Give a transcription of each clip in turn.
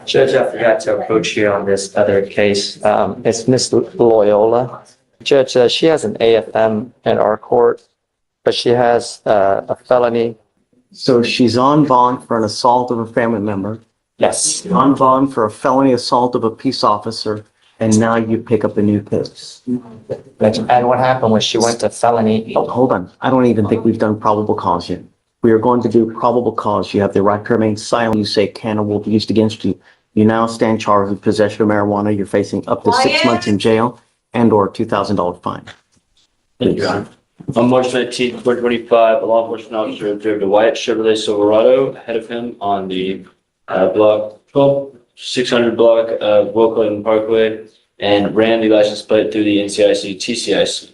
Judge, I forgot to approach you on this other case. It's Miss Loyola. Judge, she has an AFM in our court, but she has a felony. So she's on bond for an assault of a family member, Yes. on bond for a felony assault of a peace officer, and now you pick up a new case. And what happened was she went to felony. Oh, hold on. I don't even think we've done probable cause yet. We are going to do probable cause. You have the right to remain silent. You say can or will be used against you. You now stand charged with possession of marijuana. You're facing up to 6 months in jail and or $2,000 fine. Thank you, Your Honor. On March 19th, 2025, a law enforcement officer observed a white Chevrolet Silverado ahead of him on the block 12600 block of Wilclinton Parkway and ran the license plate through the NCIC TCIC.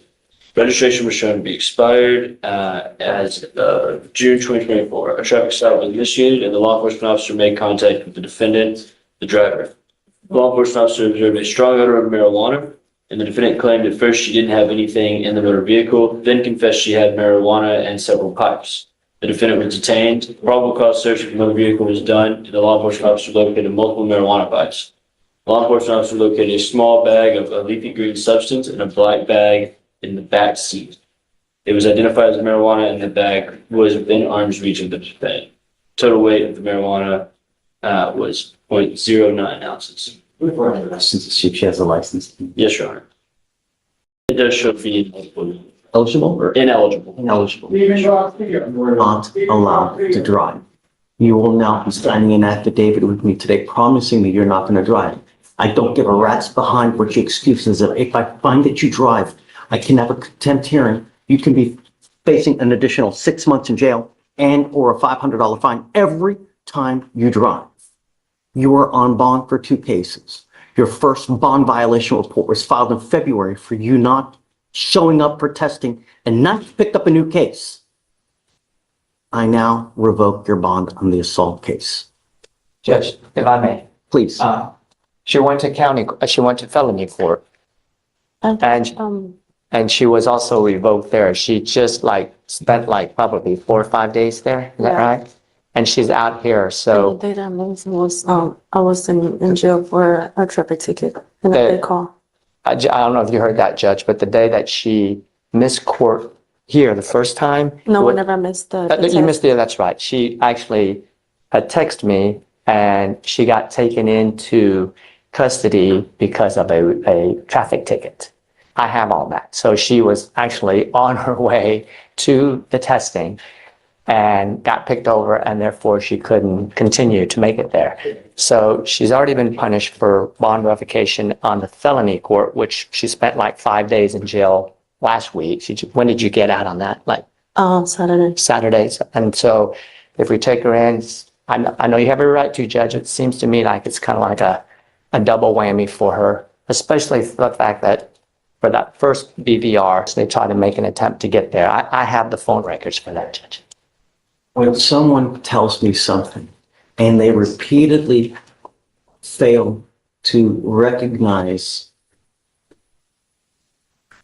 Registration was shown to be expired as of June 2024. A traffic stop was initiated and the law enforcement officer made contact with the defendant, the driver. The law enforcement officer observed a strong odor of marijuana, and the defendant claimed at first she didn't have anything in the motor vehicle, then confessed she had marijuana and several pipes. The defendant was detained. Probable cause search of the motor vehicle was done, and the law enforcement officer located multiple marijuana pipes. The law enforcement officer located a small bag of a leafy green substance and a black bag in the back seat. It was identified as marijuana, and the bag was within arm's reach of the defendant. Total weight of the marijuana was 0.09 ounces. Since she has a license. Yes, Your Honor. It does show be Eligible or ineligible. ineligible? Not allowed to drive. You will now be signing an affidavit with me today promising that you're not going to drive. I don't give a rat's behind what your excuses are. If I find that you drive, I can have a contempt hearing. You can be facing an additional 6 months in jail and or a $500 fine every time you drive. You are on bond for 2 cases. Your first bond violation report was filed in February for you not showing up for testing and not picked up a new case. I now revoke your bond on the assault case. Judge, if I may. Please. She went to felony court, and she was also revoked there. She just spent probably 4 or 5 days there. Is that right? And she's out here, so. The date I moved was, I was in jail for a traffic ticket and a big call. I don't know if you heard that, Judge, but the day that she missed court here the first time. No, I never missed the You missed it, that's right. She actually had texted me and she got taken into custody because of a traffic ticket. I have all that. So she was actually on her way to the testing and got picked over, and therefore she couldn't continue to make it there. So she's already been punished for bond revocation on the felony court, which she spent 5 days in jail last week. When did you get out on that? Saturday. Saturdays. And so if we take her in, I know you have every right to, Judge. It seems to me like it's kind of like a double whammy for her, especially for the fact that for that first BVR, they tried to make an attempt to get there. I have the phone records for that, Judge. When someone tells me something and they repeatedly fail to recognize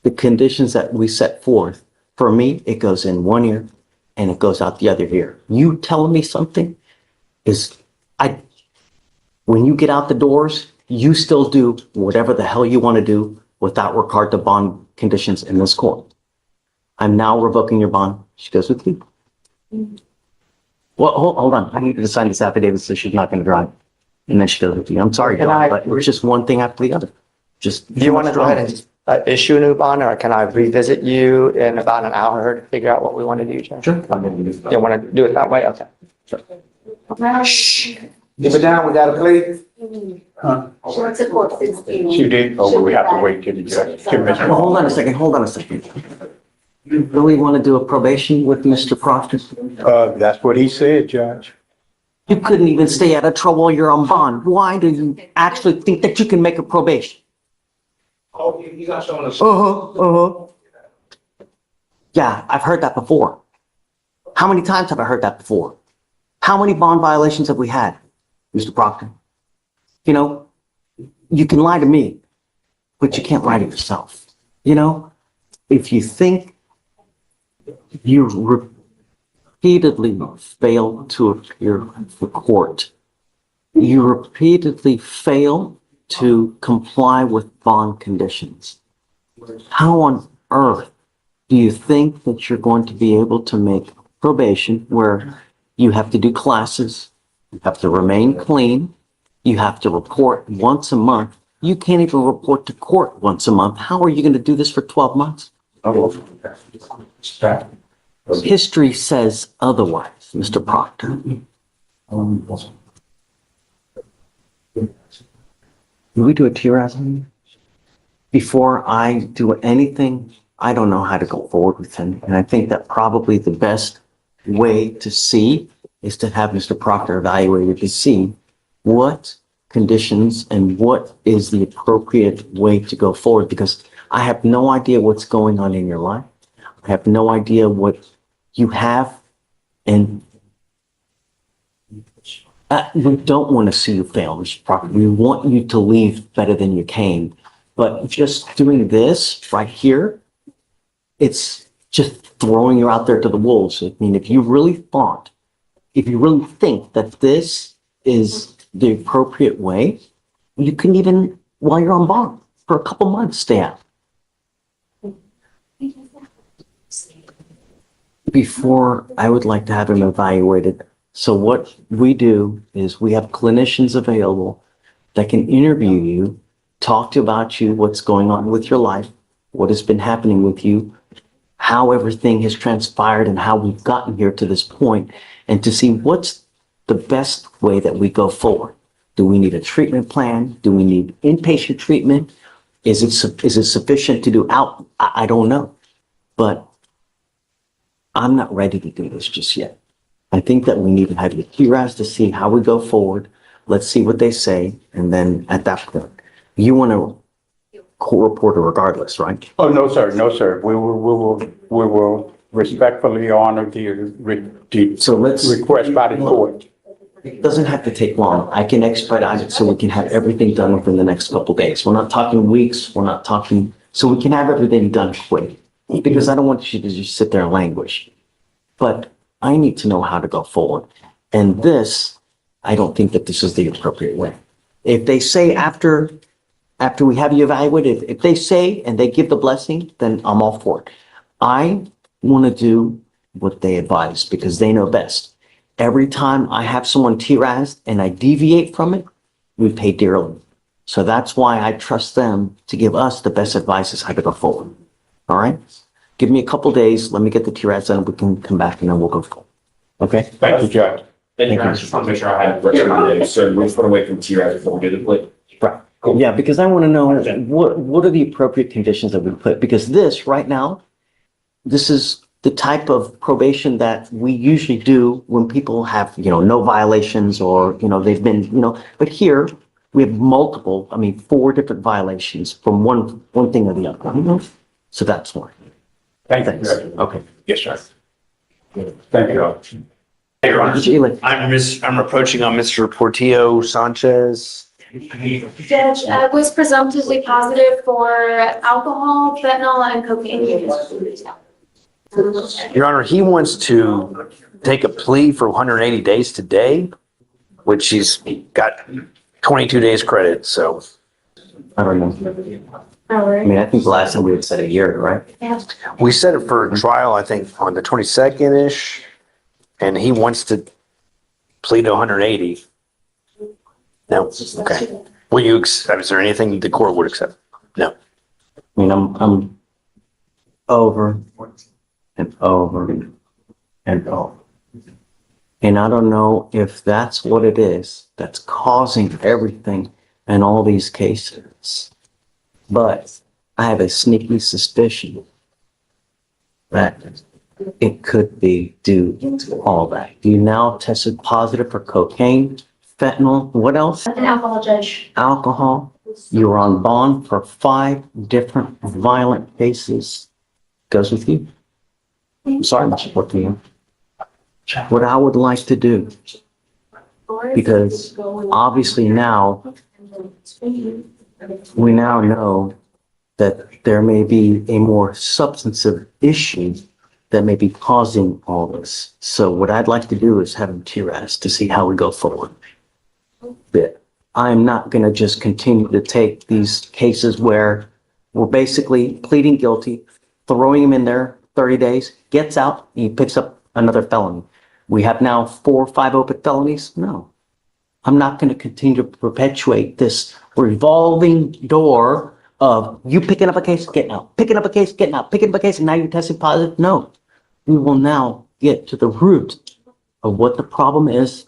the conditions that we set forth, for me, it goes in one ear and it goes out the other ear. You telling me something when you get out the doors, you still do whatever the hell you want to do without regard to bond conditions in this court. I'm now revoking your bond. She goes with you. Well, hold on. I need you to sign this affidavit so she's not going to drive. And then she goes with you. I'm sorry, John, but it's just one thing after the other. Do you want to go ahead and just issue a new bond, or can I revisit you in about an hour to figure out what we want to do, Judge? Sure. You want to do it that way? Okay. Shh. Keep it down, we got a plea. She went to court 16. You did, or we have to wait till the judge. Well, hold on a second. You really want to do a probation with Mr. Proctor? That's what he said, Judge. You couldn't even stay out of trouble while you're on bond. Why do you actually think that you can make a probation? Oh, you got showing us. Yeah, I've heard that before. How many times have I heard that before? How many bond violations have we had, Mr. Proctor? You know, you can lie to me, but you can't lie to yourself. You know, if you think you repeatedly fail to appear for court You repeatedly fail to comply with bond conditions. How on earth do you think that you're going to be able to make probation where you have to do classes, you have to remain clean, you have to report once a month? You can't even report to court once a month. How are you going to do this for 12 months? History says otherwise, Mr. Proctor. Can we do a TRAS? Before I do anything, I don't know how to go forward with him. And I think that probably the best way to see is to have Mr. Proctor evaluated to see what conditions and what is the appropriate way to go forward, because I have no idea what's going on in your life. I have no idea what you have, and we don't want to see you fail, Mr. Proctor. We want you to leave better than you came. But just doing this right here, it's just throwing you out there to the wolves. I mean, if you really think that this is the appropriate way, you can even, while you're on bond, for a couple months, stay out. Before, I would like to have him evaluated. So what we do is we have clinicians available that can interview you, talk to about you, what's going on with your life, what has been happening with you, how everything has transpired and how we've gotten here to this point, and to see what's the best way that we go forward. Do we need a treatment plan? Do we need inpatient treatment? Is it sufficient to do out? I don't know. But I'm not ready to do this just yet. I think that we need to have your TRAS to see how we go forward. Let's see what they say. And then at that point, you want to court reporter regardless, right? Oh, no, sir, no, sir. We will respectfully honor the So let's, request by the court. it doesn't have to take long. I can expedite it so we can have everything done within the next couple days. We're not talking weeks. We're not talking, so we can have everything done quick. Because I don't want you to just sit there and languish. But I need to know how to go forward. And this, I don't think that this is the appropriate way. If they say after we have you evaluated, if they say and they give the blessing, then I'm all for it. I want to do what they advise because they know best. Every time I have someone TRAS'd and I deviate from it, we pay dearly. So that's why I trust them to give us the best advice as how to go forward. All right? Give me a couple days. Let me get the TRAS done. We can come back and then we'll go forward. Okay? Thank you, Judge. Thank you. I just want to make sure I have it on there. So we're just going to wait for TRAS before we do the plate. Right. Yeah, because I want to know what are the appropriate conditions that we put? Because this right now, this is the type of probation that we usually do when people have, no violations or, they've been, but here we have multiple, 4 different violations from one thing or the other. So that's why. Thank you, Thanks. Judge. Okay. Yes, sir. Thank you. Hey, Your Honor. Sheila. I'm approaching on Mr. Portillo Sanchez. Judge, I was presumptively positive for alcohol, fentanyl, and cocaine. Your Honor, he wants to take a plea for 180 days today, which he's got 22 days credit, so. I don't know. All right. I think the last time we had said a year, right? Yeah. We set it for trial, I think, on the 22nd-ish, and he wants to plead to 180. No, okay. Will you, is there anything the court would accept? No. I'm over and over and over. And I don't know if that's what it is that's causing everything in all these cases. But I have a sneaky suspicion that it could be due to all that. You now tested positive for cocaine, fentanyl, what else? An alcohol, Judge. Alcohol. You were on bond for 5 different violent cases. Goes with you. I'm sorry, Mr. Portillo. What I would like to do, because obviously now we now know that there may be a more substantive issue that may be causing all this. So what I'd like to do is have him TRAS to see how we go forward. that I'm not gonna just continue to take these cases where we're basically pleading guilty, throwing him in there 30 days, gets out, he picks up another felony. We have now 4 or 5 open felonies? No. I'm not gonna continue to perpetuate this revolving door of you picking up a case, getting out, picking up a case, getting out, picking up a case, and now you're testing positive. No. We will now get to the root of what the problem is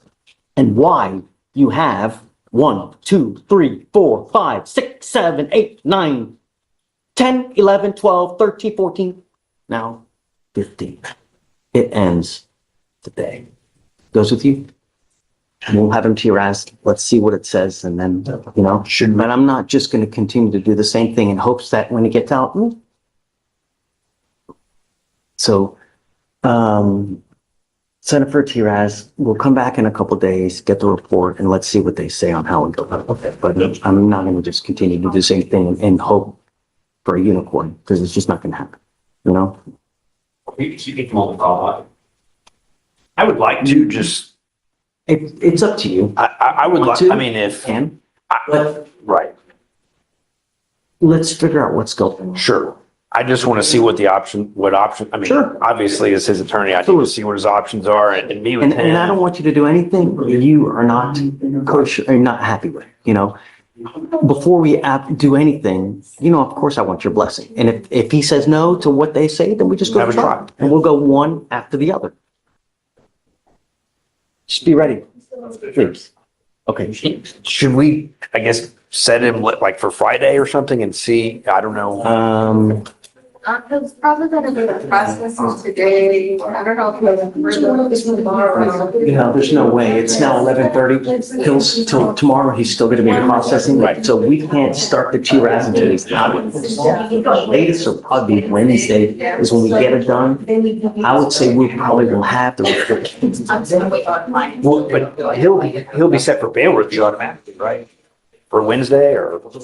and why you have 1, 2, 3, 4, 5, 6, 7, 8, 9, 10, 11, 12, 13, 14, now 15. It ends today. Goes with you? We'll have him to your ass. Let's see what it says. And then, but I'm not just going to continue to do the same thing in hopes that when it gets out. So, Senator Tiraz will come back in a couple days, get the report, and let's see what they say on how it goes. Okay. But I'm not going to just continue to do the same thing and hope for a unicorn because it's just not going to happen. You can come on the call. I would like to just, It's up to you. I would like, I mean, if, Can, but right, let's figure out what's going on. sure. I just want to see what I mean, Sure. obviously as his attorney, I need to see what his options are and meet with And I don't him. want you to do anything you are not kosher or not happy with, Before we do anything, of course I want your blessing. And if he says no to what they say, then we just go Have a try. try. And we'll go one after the other. Just be ready, please. Okay. Should we, I guess, set him like for Friday or something and see, I don't know. It's probably gonna be the processes today. I don't know if it's tomorrow. There's no way. It's now 11:30. Till tomorrow, he's still gonna be processing. Right. So we can't start the TRAS until he's out. Latest will probably be Wednesday is when we get it done. I would say we probably will have the report. I'm just gonna wait on mine. Well, but he'll be set for bail review automatically, right? For Wednesday or? But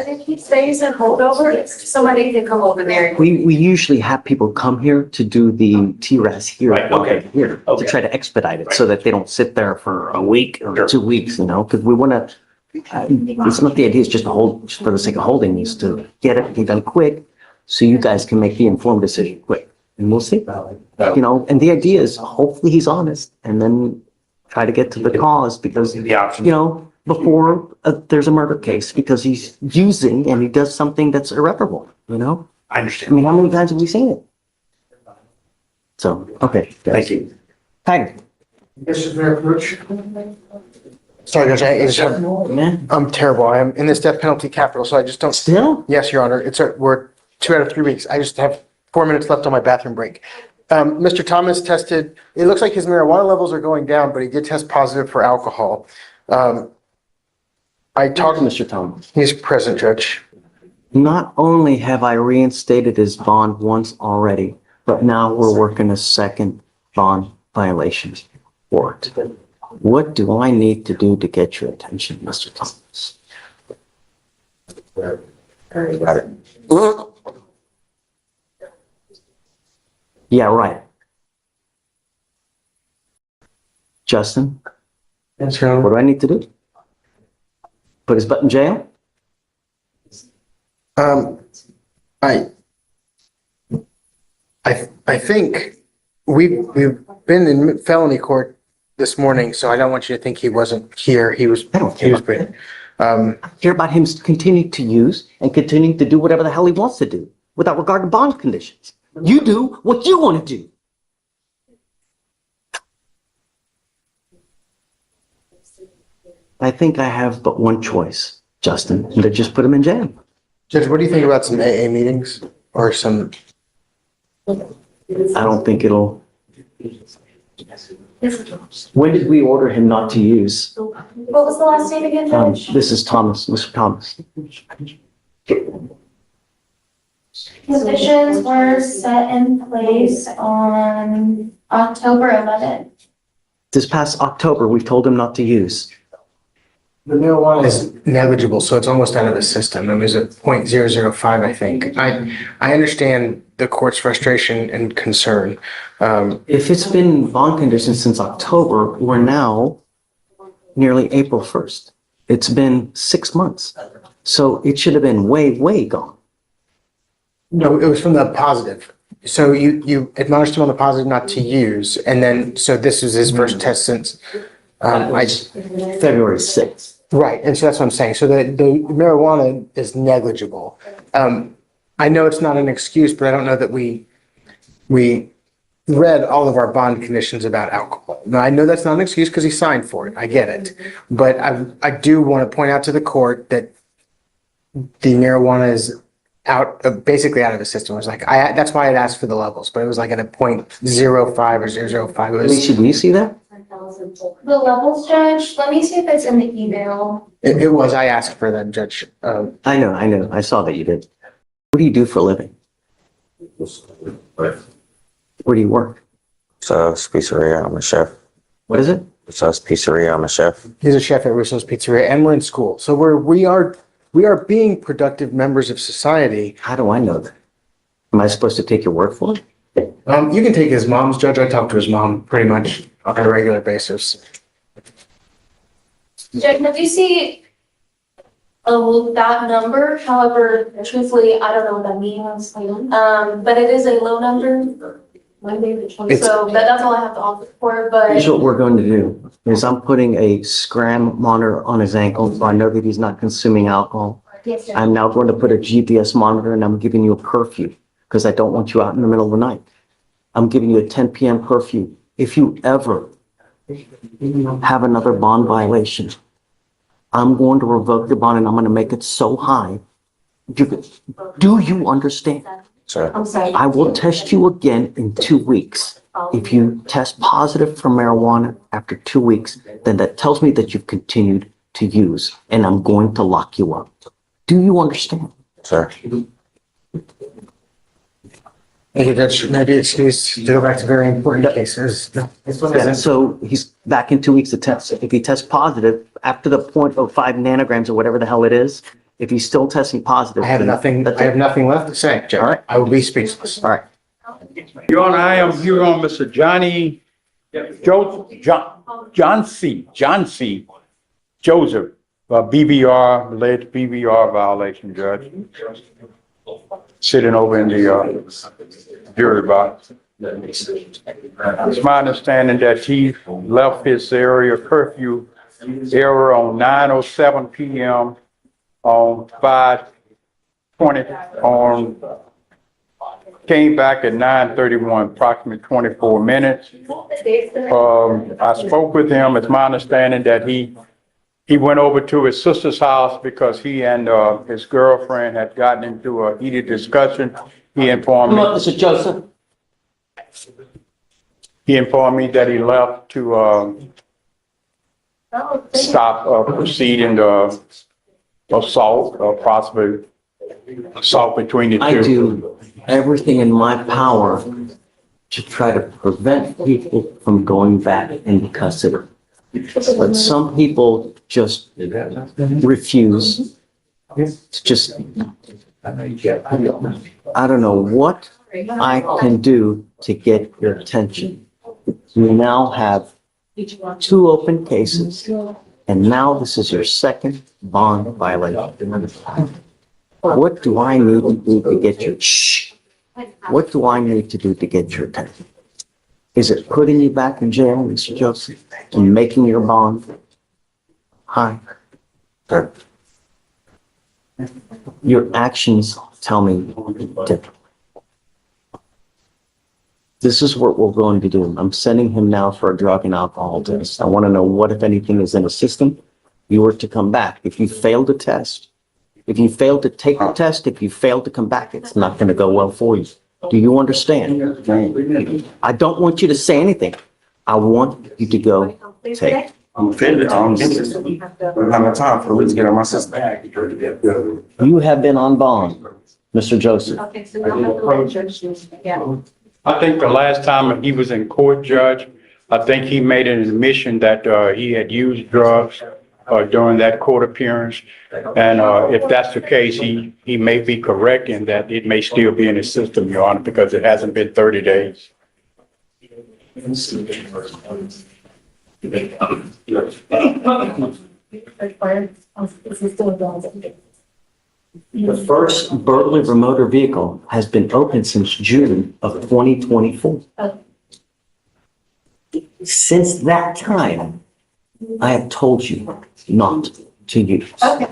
if he stays in holdover, somebody can come over there. We usually have people come here to do the TRAS here. Right, okay. Here, to Okay. try to expedite it so that they don't sit there for a week or Sure. 2 weeks, because we want to, it's not the idea, it's just to hold, just for the sake of holding, is to get it done quick so you guys can make the informed decision quick. And we'll see, and the idea is hopefully he's honest and then try to get to the cause because, The options. before there's a murder case because he's using and he does something that's irreparable, I I understand. mean, how many times have we seen it? So, okay. Thank you. Hi, Yes, Mayor Pooch. Sorry, Judge, I just have, man. I'm terrible. I am in this death penalty capital, so I just don't. Still? Yes, Your Honor, we're 2 out of 3 weeks. I just have 4 minutes left on my bathroom break. Mr. Thomas tested, it looks like his marijuana levels are going down, but he did test positive for alcohol. I Talk talked, to Mr. Thomas. he's present, Judge. Not only have I reinstated his bond once already, but now we're working a second bond violation for it. What do I need to do to get your attention, Mr. Thomas? Yeah, right. Justin, Yes, Your what Honor. do I need to do? Put his butt in jail? I think we've been in felony court this morning, so I don't want you to think he wasn't here. He was, I don't care he was about great. I care about him continuing to use and continuing to do whatever the hell he wants to do without regard to bond conditions. You do what you want to do. I think I have but one choice, Justin, and to just put him in jail. Judge, what do you think about some AA meetings or some, I don't think it'll. When did we order him not to use? What was the last name again, Judge? This is Thomas, Mr. Thomas. Conditions were set in place on October 11th. This past October, we've told him not to use. the marijuana is negligible, so it's almost out of the system. It was at 0.005, I think. I understand the court's frustration and concern. If it's been bond conditions since October, we're now nearly April 1st. It's been 6 months. So it should have been way, way gone. No, it was from the positive. So you admonished him on the positive not to use, and then, so this was his first test since, February 6th. right, and so that's what I'm saying. So the marijuana is negligible. I know it's not an excuse, but I don't know that we read all of our bond conditions about alcohol. Now, I know that's not an excuse because he signed for it. I get it. But I do want to point out to the court that the marijuana is basically out of the system. It was like, that's why I'd asked for the levels, but it was like at a 0.05 or 0.005. It was, Alicia, do you see that? The levels, Judge, let me see if it's in the email. I asked for that, Judge. I know. I saw that you did. What do you do for a living? Where do you work? So it's pizzeria. I'm a chef. What is it? So it's pizzeria. I'm a chef. He's a chef at Russo's Pizzeria, and we're in school. So we are being productive members of society. How do I know that? Am I supposed to take your word for it? You can take his mom's, Judge. I talk to his mom pretty much on a regular basis. Judge, if you see that number, however, truthfully, I don't know what that means. But it is a low number. So that's all I have to offer for, but. Here's what we're going to do, is I'm putting a scram monitor on his ankle, so I know that he's not consuming alcohol. Yes, sir. I'm now going to put a GPS monitor and I'm giving you a curfew, because I don't want you out in the middle of the night. I'm giving you a 10 p.m. curfew. If you ever have another bond violation, I'm going to revoke your bond and I'm going to make it so high. Do you understand? Sir. I'm sorry. I will test you again in 2 weeks. If you test positive for marijuana after 2 weeks, then that tells me that you've continued to use, and I'm going to lock you up. Do you understand? Sir. Thank you, Judge. Maybe it's needs to go back to very important cases. Yeah, so he's back in 2 weeks to test. If he tests positive after the 0.05 nanograms or whatever the hell it is, if he's still testing positive. I have then nothing left to say, Judge. All right. I will be speechless. All right. Your Honor, I am here on Mr. John C. Joseph, BBR, alleged BBR violation, Judge. Sitting over in the jury box. It's my understanding that he left his area curfew area on 9:07 p.m. on 5/20 came back at 9:31, approximately 24 minutes. I spoke with him. It's my understanding that he went over to his sister's house because he and his girlfriend had gotten into a heated discussion. He informed me. Mr. Joseph. He informed me that he left to stop proceeding to assault, possibly assault between the two. I do everything in my power to try to prevent people from going back into custody. But some people just refuse. It's just, I don't know what I can do to get your attention. You now have 2 open cases, and now this is your second bond violation. What do I need to do to get your, what do I need to do to get your attention? Is it putting you back in jail, Mr. Joseph, and making your bond high? Your actions tell me different. This is what we're going to do. I'm sending him now for a drug and alcohol test. I want to know what, if anything, is in the system. You were to come back. If you fail to test, if you fail to take the test, if you fail to come back, it's not going to go well for you. Do you understand? I don't want you to say anything. I want you to go take. I'm offended. I don't have time for it to get on my system. You have been on bond, Mr. Joseph. I think the last time he was in court, Judge, I think he made an admission that he had used drugs during that court appearance. And if that's the case, he may be correct in that it may still be in his system, Your Honor, because it hasn't been 30 days. The first burglary motor vehicle has been open since June of 2024. Since that time, I have told you not to use. Okay.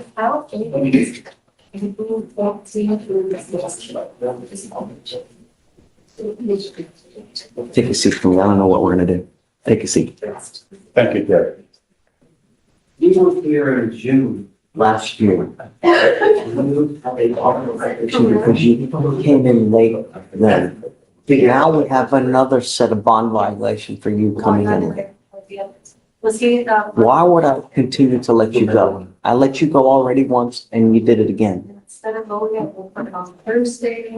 Take a seat for me. I don't know what we're gonna do. Take a seat. Thank you, Judge. You were here in June last year. You had a violation because you came in late then. Now we have another set of bond violation for you coming in late. Was he, Why would I continue to let you go? I let you go already once and you did it again. instead of voting, we'll put it on Thursday.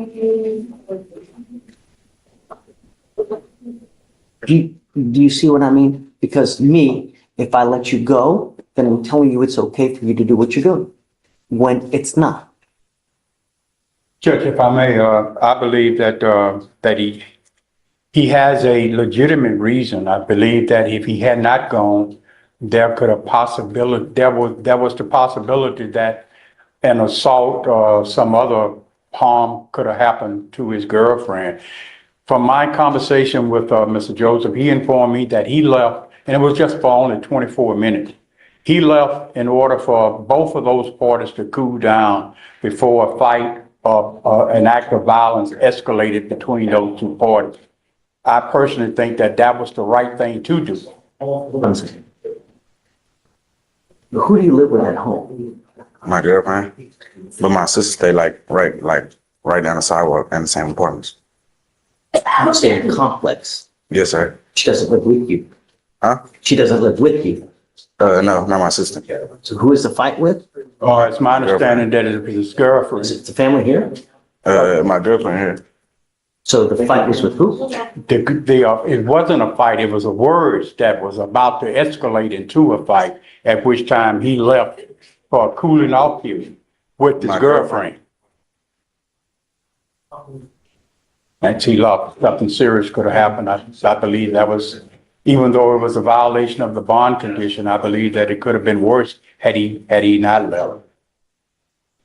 Do you see what I mean? Because me, if I let you go, then I'm telling you it's okay for you to do what you're doing, when it's not. Judge, if I may, I believe that he has a legitimate reason. I believe that if he had not gone, there was the possibility that an assault or some other harm could have happened to his girlfriend. From my conversation with Mr. Joseph, he informed me that he left, and it was just for only 24 minutes. He left in order for both of those parties to cool down before a fight or an act of violence escalated between those two parties. I personally think that that was the right thing to do. Hold on a second. Who do you live with at home? My girlfriend, but my sister stay right down the sidewalk in the same apartments. I'm saying complex. Yes, sir. She doesn't live with you. Huh? She doesn't live with you. No, not my sister. So who is the fight with? It's my understanding that it was his Is girlfriend. it the family here? My girlfriend here. So the fight was with who? It wasn't a fight, it was a words that was about to escalate into a fight, at which time he left for a cooling off period with his My girlfriend. And he left, something serious could have happened. I believe that was, even though it was a violation of the bond condition, I believe that it could have been worse had he not left.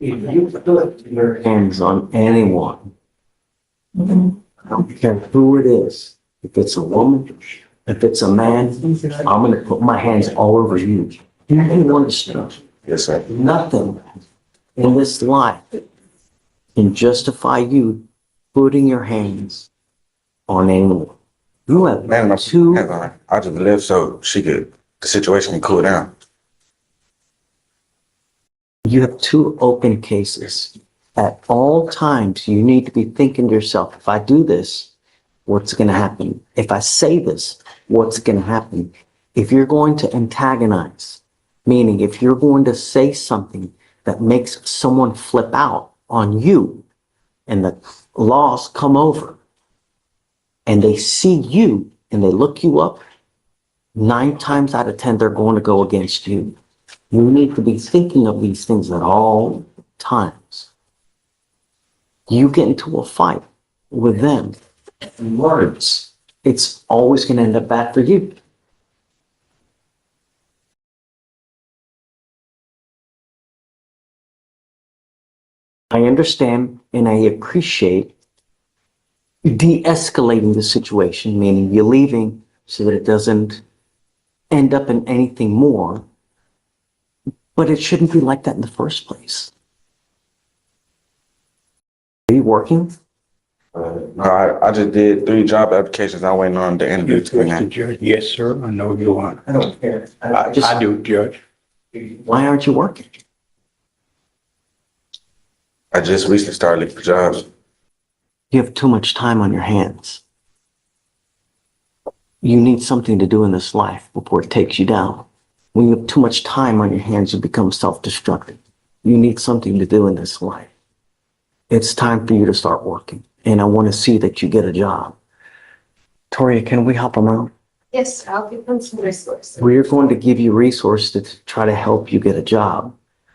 If you put your hands on anyone, I don't care who it is, if it's a woman, if it's a man, I'm gonna put my hands all over you. You understand? Yes, sir. Nothing in this life can justify you putting your hands on anyone. You have Man, my two, hands on her. I just left so the situation can cool down. you have two open cases. At all times, you need to be thinking to yourself, if I do this, what's gonna happen? If I say this, what's gonna happen? If you're going to antagonize, meaning if you're going to say something that makes someone flip out on you, and the laws come over, and they see you, and they look you up, 9 times out of 10, they're going to go against you. You need to be thinking of these things at all times. You get into a fight with them, words, it's always going to end up bad for you. I understand and I appreciate de-escalating the situation, meaning you're leaving so that it doesn't end up in anything more. But it shouldn't be like that in the first place. Are you working? No, I just did 3 job applications. I'm waiting on the interview to Mr. begin. Judge, yes, sir, I know you are. I don't care. I do, Judge. Why aren't you working? I just recently started looking for jobs. You have too much time on your hands. You need something to do in this life before it takes you down. When you have too much time on your hands, you become self-destructive. You need something to do in this life. It's time for you to start working. And I want to see that you get a job. Toria, can we help them out? Yes, I'll give them some resources. We're going to give you resources to try to help you get a job.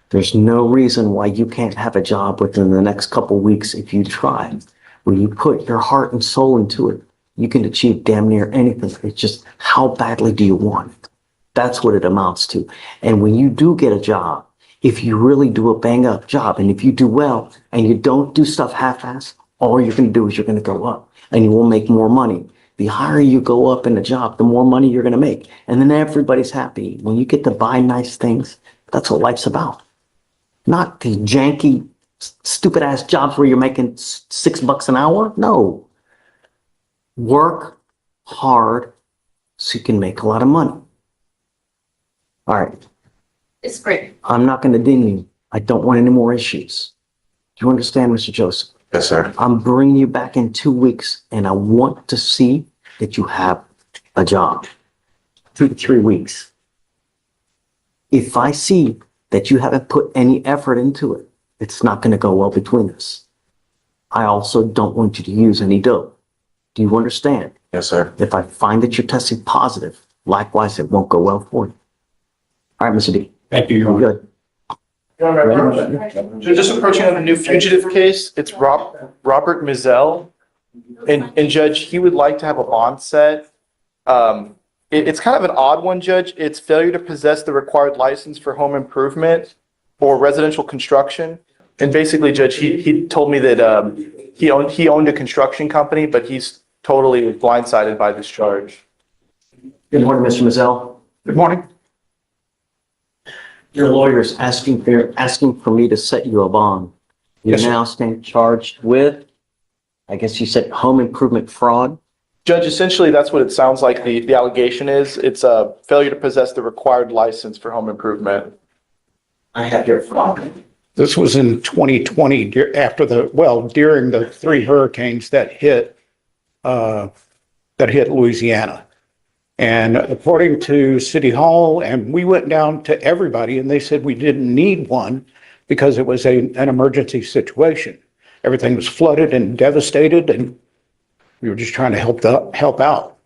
There's no reason why you can't have a job within the next couple weeks if you try. When you put your heart and soul into it, you can achieve damn near anything. It's just how badly do you want it? That's what it amounts to. And when you do get a job, if you really do a bang up job, and if you do well and you don't do stuff half-ass, all you're going to do is you're going to go up and you will make more money. The higher you go up in the job, the more money you're going to make. And then everybody's happy. When you get to buy nice things, that's what life's about. Not the janky, stupid ass jobs where you're making $6 an hour. No. Work hard so you can make a lot of money. All right. It's great. I'm not going to ding you. I don't want any more issues. Do you understand, Mr. Joseph? Yes, sir. I'm bringing you back in 2 weeks and I want to see that you have a job. 2 to 3 weeks. If I see that you haven't put any effort into it, it's not going to go well between us. I also don't want you to use any dope. Do you understand? Yes, sir. If I find that you're testing positive, likewise, it won't go well for you. All right, Mr. D. Thank you, Your You're Honor. good. Just approaching on a new fugitive case, it's Robert Mizell. And Judge, he would like to have a bond set. It's kind of an odd one, Judge. It's failure to possess the required license for home improvement or residential construction. And basically, Judge, he told me that he owned a construction company, but he's totally blindsided by this charge. Good morning, Mr. Mazzell. Good morning. Your lawyer's asking for me to set you a bond. You Yes, sir. now stand charged with, I guess you said home improvement fraud. Judge, essentially, that's what it sounds like the allegation is. It's a failure to possess the required license for home improvement. I have your fraud. This was in 2020, during the 3 hurricanes that hit Louisiana. And according to City Hall, and we went down to everybody and they said we didn't need one because it was an emergency situation. Everything was flooded and devastated and we were just trying to help out.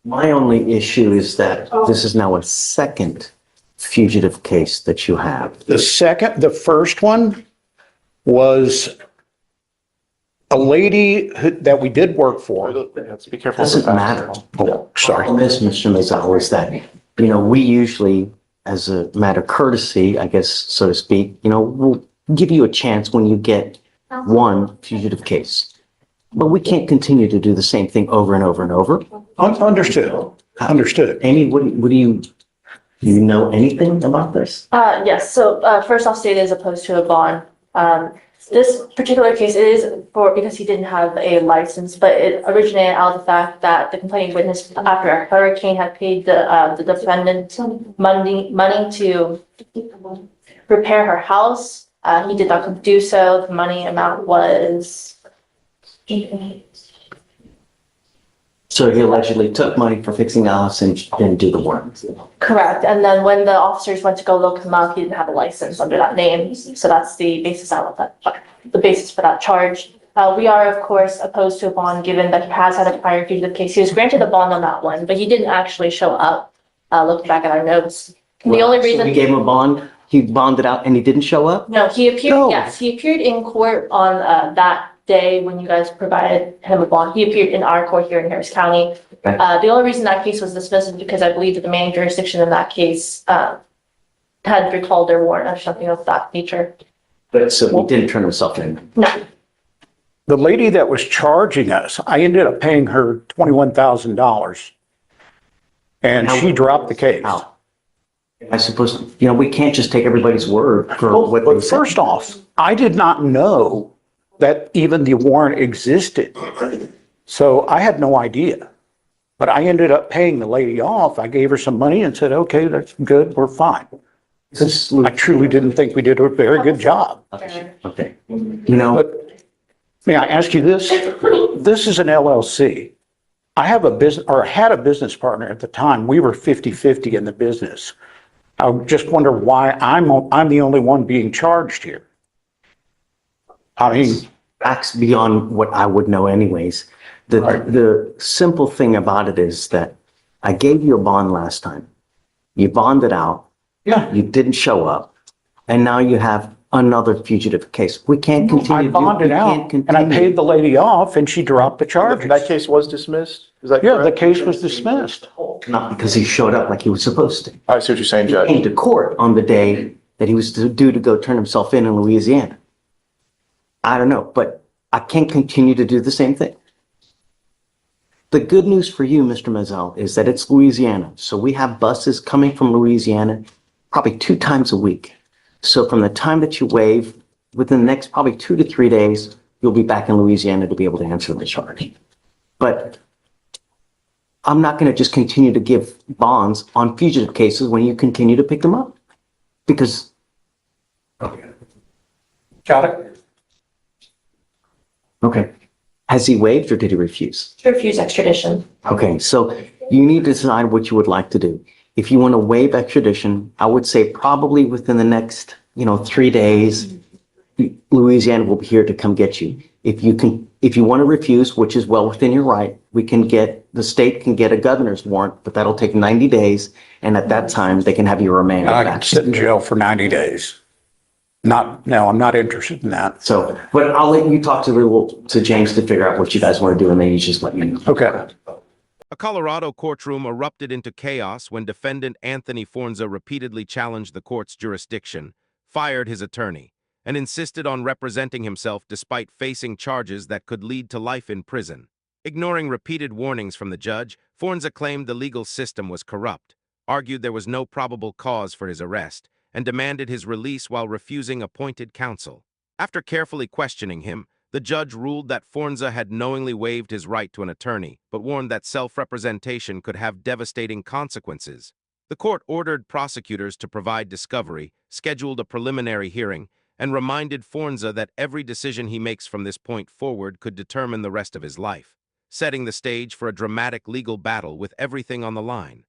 My only issue is that this is now a second fugitive case that you have. The first one was a lady that we did work for. Let's be careful. Doesn't matter. Oh, sorry. Problem is, Mr. Mazzell, is that, we usually, as a matter of courtesy, I guess, so to speak, we'll give you a chance when you get one fugitive case. But we can't continue to do the same thing over and over and over. Understood. Amy, do you know anything about this? Yes, so first off, state is opposed to a bond. This particular case is because he didn't have a license, but it originated out of the fact that the complaining witness, after a hurricane, had paid the defendant money to repair her house. He did not do so. The money amount was. So he allegedly took money for fixing the house and didn't do the work. Correct. And then when the officers went to go look him up, he didn't have a license under that name. So that's the basis out of that, the basis for that charge. We are, of course, opposed to a bond given that he has had a prior fugitive case. He was granted a bond on that one, but he didn't actually show up. Looking back at our notes. The only reason. So we gave him a bond, he bonded out and he didn't show up? No, he appeared, No. yes, he appeared in court on that day when you guys provided him a bond. He appeared in our court here in Harris County. Okay. The only reason that case was dismissed is because I believe that the main jurisdiction in that case had recalled their warrant or something of that nature. But so he didn't turn himself in. No, The lady that was charging us, I ended up paying her $21,000. And she dropped the case. How? Am I supposed to, we can't just take everybody's word for what they But say. first off, I did not know that even the warrant existed. So I had no idea. But I ended up paying the lady off. I gave her some money and said, okay, that's good, we're fine. I truly didn't think we did a very good job. Okay. But may I ask you this? This is an LLC. I have a business, or had a business partner at the time. We were 50-50 in the business. I just wonder why I'm the only one being charged here. I mean, Facts beyond what I would know anyways. The simple thing about it is that I gave you a bond last time. You bonded out. yeah, You didn't show up. And now you have another fugitive case. We can't continue. I bonded out and I paid the lady off and she dropped the charges. That case was dismissed? Is that Yeah, the correct? case was dismissed. Not because he showed up like he was supposed to. I see what you're saying, He Judge. came to court on the day that he was due to go turn himself in Louisiana. I don't know, but I can't continue to do the same thing. The good news for you, Mr. Mazel, is that it's Louisiana. So we have buses coming from Louisiana probably 2 times a week. So from the time that you waive, within the next probably 2 to 3 days, you'll be back in Louisiana to be able to answer the charge. But I'm not going to just continue to give bonds on fugitive cases when you continue to pick them up. Because Got it? okay. Has he waived or did he refuse? To refuse extradition. Okay, so you need to decide what you would like to do. If you want to waive extradition, I would say probably within the next, 3 days, Louisiana will be here to come get you. If you want to refuse, which is well within your right, the state can get a governor's warrant, but that'll take 90 days. And at that time, they can have you remanded I back. could sit in jail for 90 days. No, I'm not interested in that. So, but I'll let you talk to James to figure out what you guys want to do, and then you just let me know. Okay. A Colorado courtroom erupted into chaos when defendant Anthony Fornza repeatedly challenged the court's jurisdiction, fired his attorney, and insisted on representing himself despite facing charges that could lead to life in prison. Ignoring repeated warnings from the judge, Fornza claimed the legal system was corrupt, argued there was no probable cause for his arrest, and demanded his release while refusing appointed counsel. After carefully questioning him, the judge ruled that Fornza had knowingly waived his right to an attorney, but warned that self-representation could have devastating consequences. The court ordered prosecutors to provide discovery, scheduled a preliminary hearing, and reminded Fornza that every decision he makes from this point forward could determine the rest of his life, setting the stage for a dramatic legal battle with everything on the line.